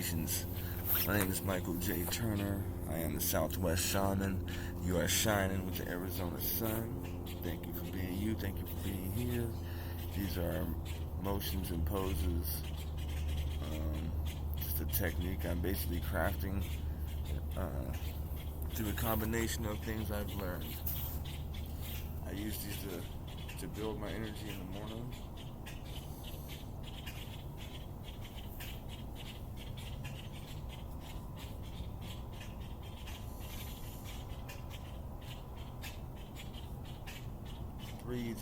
Meditations. My name is Michael J. Turner. I am the Southwest Shaman. You are shining with the Arizona sun. Thank you for being you. Thank you for being here. These are motions and poses. Just a technique I'm basically crafting through a combination of things I've learned. I use these to build my energy in the morning. Breathe.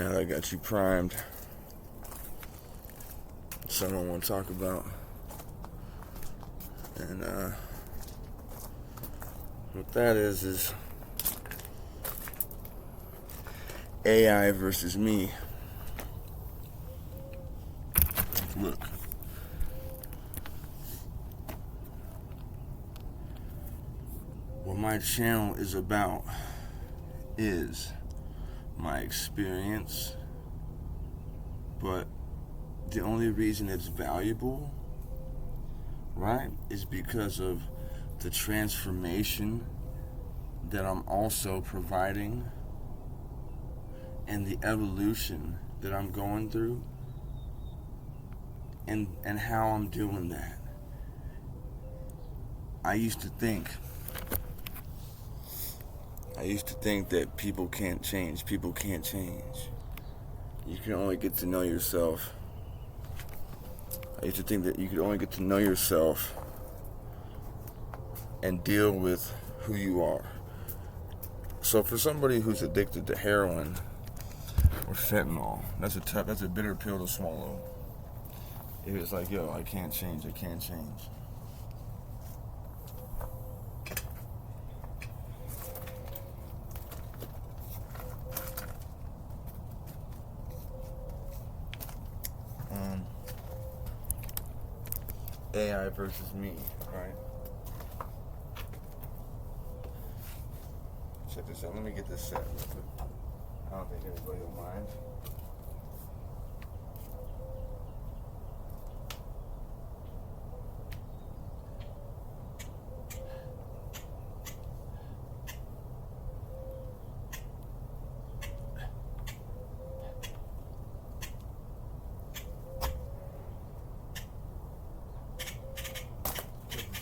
Now that I got you primed, something I want to talk about. And what that is AI versus me. Look. What my channel is about is my experience, but the only reason it's valuable, right, is because of the transformation that I'm also providing and the evolution that I'm going through and how I'm doing that. I used to think that people can't change. People can't change. You can only get to know yourself. I used to think that you could only get to know yourself and deal with who you are. So for somebody who's addicted to heroin or fentanyl, that's a bitter pill to swallow. It's like, yo, I can't change. AI versus me, right? Check this out. Let me get this set real quick. I don't think anybody will mind.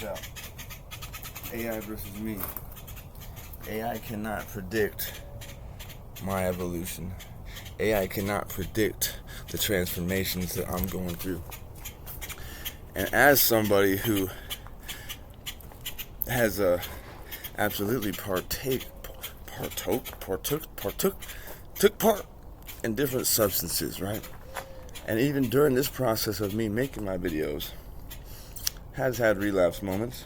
Out. AI versus me. AI cannot predict my evolution. AI cannot predict the transformations that I'm going through. And as somebody who has absolutely took part in different substances, right? And even during this process of me making my videos, has had relapse moments.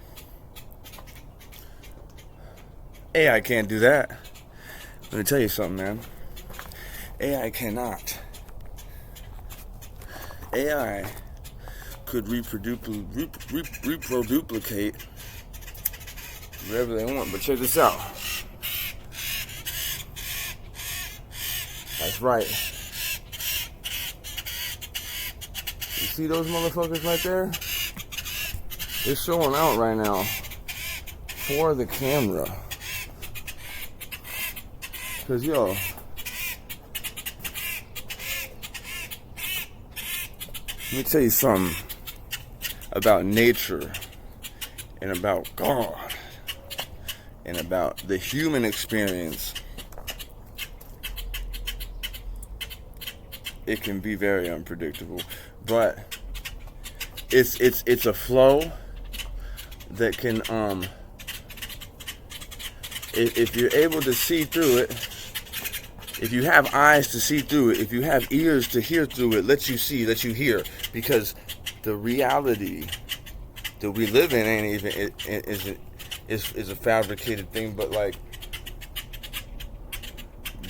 AI can't do that. Let me tell you something, man. AI cannot. AI could reproduplicate whatever they want, but check this out. That's right. You see those motherfuckers right there? It's showing out right now for the camera. Because, yo, let me tell you something about nature and about God and about the human experience. It can be very unpredictable, but it's a flow that can, if you're able to see through it, if you have eyes to see through it, if you have ears to hear through it, let you see, let you hear, because the reality that we live in ain't even is a fabricated thing. But like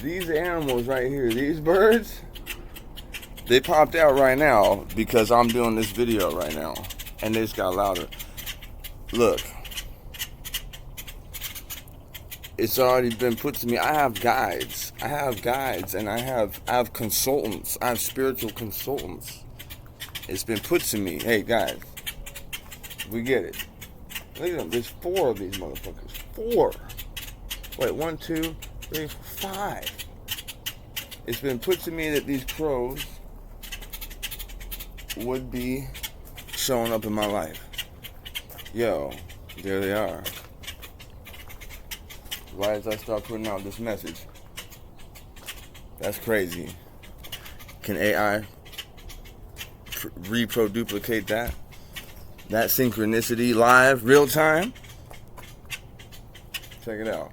these animals right here, these birds, they popped out right now because I'm doing this video right now, and they just got louder. Look, it's already been put to me. I have guides, and I have consultants. I have spiritual consultants. It's been put to me. Hey guys, we get it. Look at them. There's 4 of these motherfuckers. 4. Wait, 1, 2, 3, 4, 5. It's been put to me that these crows would be showing up in my life. Yo, there they are. Right as I start putting out this message. That's crazy. Can AI reproduplicate that? That synchronicity live, real time? Check it out.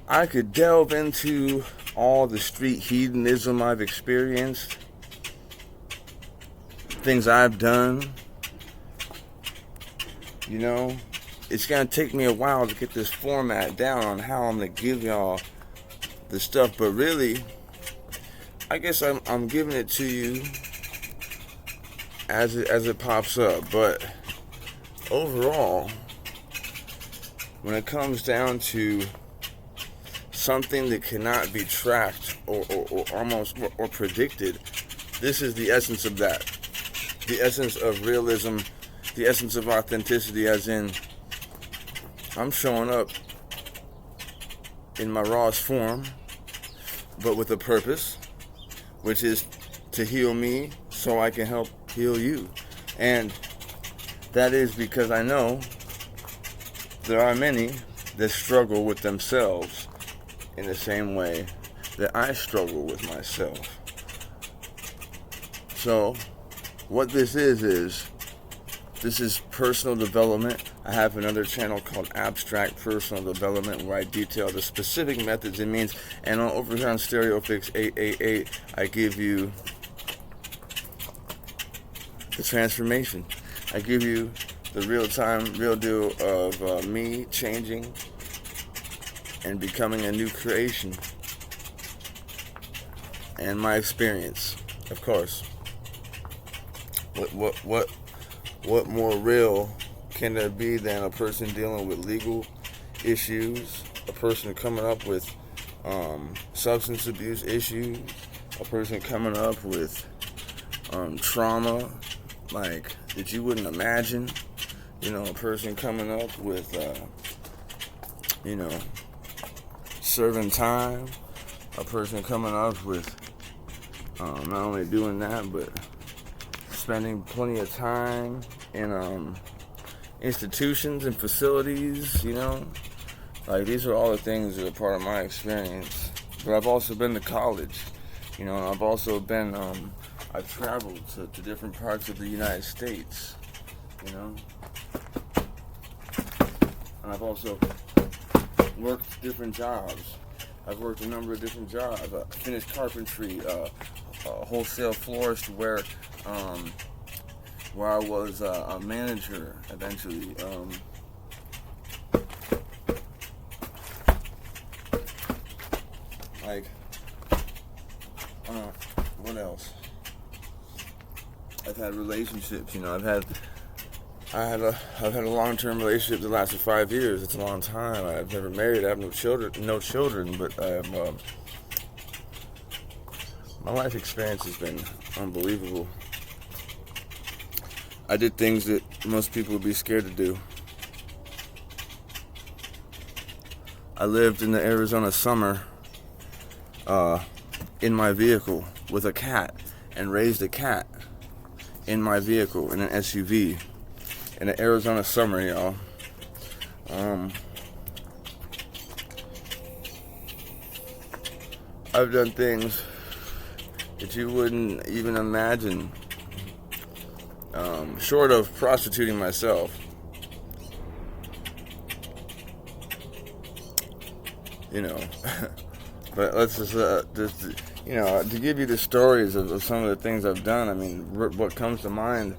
I could delve into all the street hedonism I've experienced, things I've done, you know, it's going to take me a while to get this format down on how I'm going to give y'all the stuff. But really, I guess I'm giving it to you as it pops up. But overall, when it comes down to something that cannot be tracked or almost or predicted, this is the essence of that. The essence of realism, the essence of authenticity, as in I'm showing up in my rawest form, but with a purpose, which is to heal me so I can help heal you. And that is because I know there are many that struggle with themselves in the same way that I struggle with myself. So what this is personal development. I have another channel called Abstract Personal Development where I detail the specific methods it means. And over here on StereoPHX 888, I give you the transformation. I give you the real deal of me changing and becoming a new creation. And my experience, of course. What more real can there be than a person dealing with legal issues, a person coming up with substance abuse issues, a person coming up with trauma like that you wouldn't imagine, you know, a person coming up with you know, serving time, a person coming up with not only doing that but spending plenty of time in institutions and facilities, you know. Like, these are all the things that are part of my experience. But I've also been to college, you know, and I've also been, I've traveled to different parts of the United States, you know. And I've also worked different jobs. I've worked a number of different jobs. I finished carpentry, wholesale florist where I was a manager eventually. What else? I've had relationships, you know. I've had a long-term relationship that lasted 5 years. It's a long time. I've never married. I have no children, but I have, my life experience has been unbelievable. I did things that most people would be scared to do. I lived in the Arizona summer in my vehicle with a cat and raised a cat in my vehicle in an SUV in the Arizona summer, y'all. I've done things that you wouldn't even imagine, short of prostituting myself. You know, but let's just you know, to give you the stories of some of the things I've done. I mean, what comes to mind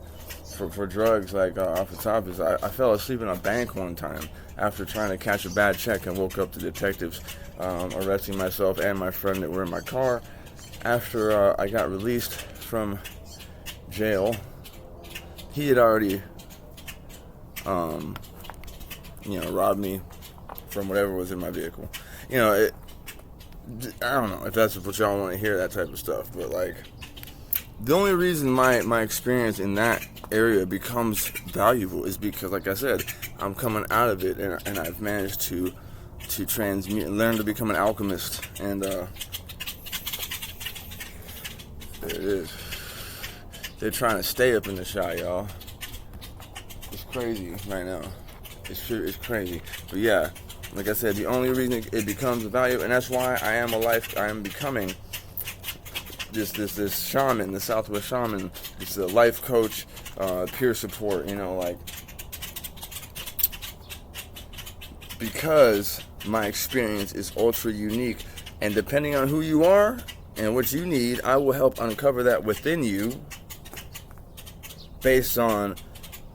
for drugs, like off the top, is I fell asleep in a bank one time after trying to catch a bad check and woke up to detectives arresting myself and my friend that were in my car. After I got released from jail, he had already, you know, robbed me from whatever was in my vehicle. You know, I don't know if that's what y'all want to hear, that type of stuff, but like, the only reason my experience in that area becomes valuable is because, like I said, I'm coming out of it and I've managed to transmute and learn to become an alchemist. And there it is. They're trying to stay up in the shot, y'all. It's crazy right now. It's crazy. But yeah, like I said, the only reason it becomes valuable, and that's why I am becoming this shaman, the Southwest shaman. It's a life coach, peer support, you know, like, because my experience is ultra unique And depending on who you are and what you need, I will help uncover that within you based on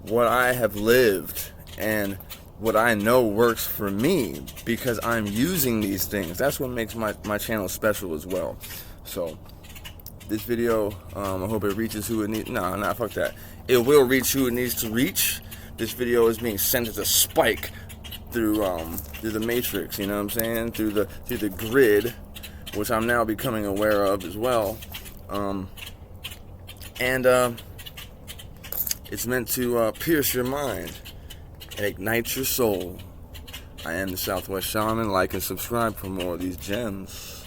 what I have lived and what I know works for me, because I'm using these things. That's what makes my channel special as well. So this video, I hope it reaches who it needs. Nah, fuck that. It will reach who it needs to reach. This video is being sent as a spike through the matrix, you know what I'm saying? Through the grid, which I'm now becoming aware of as well. It's meant to pierce your mind and ignite your soul. I am the Southwest Shaman. Like and subscribe for more of these gems.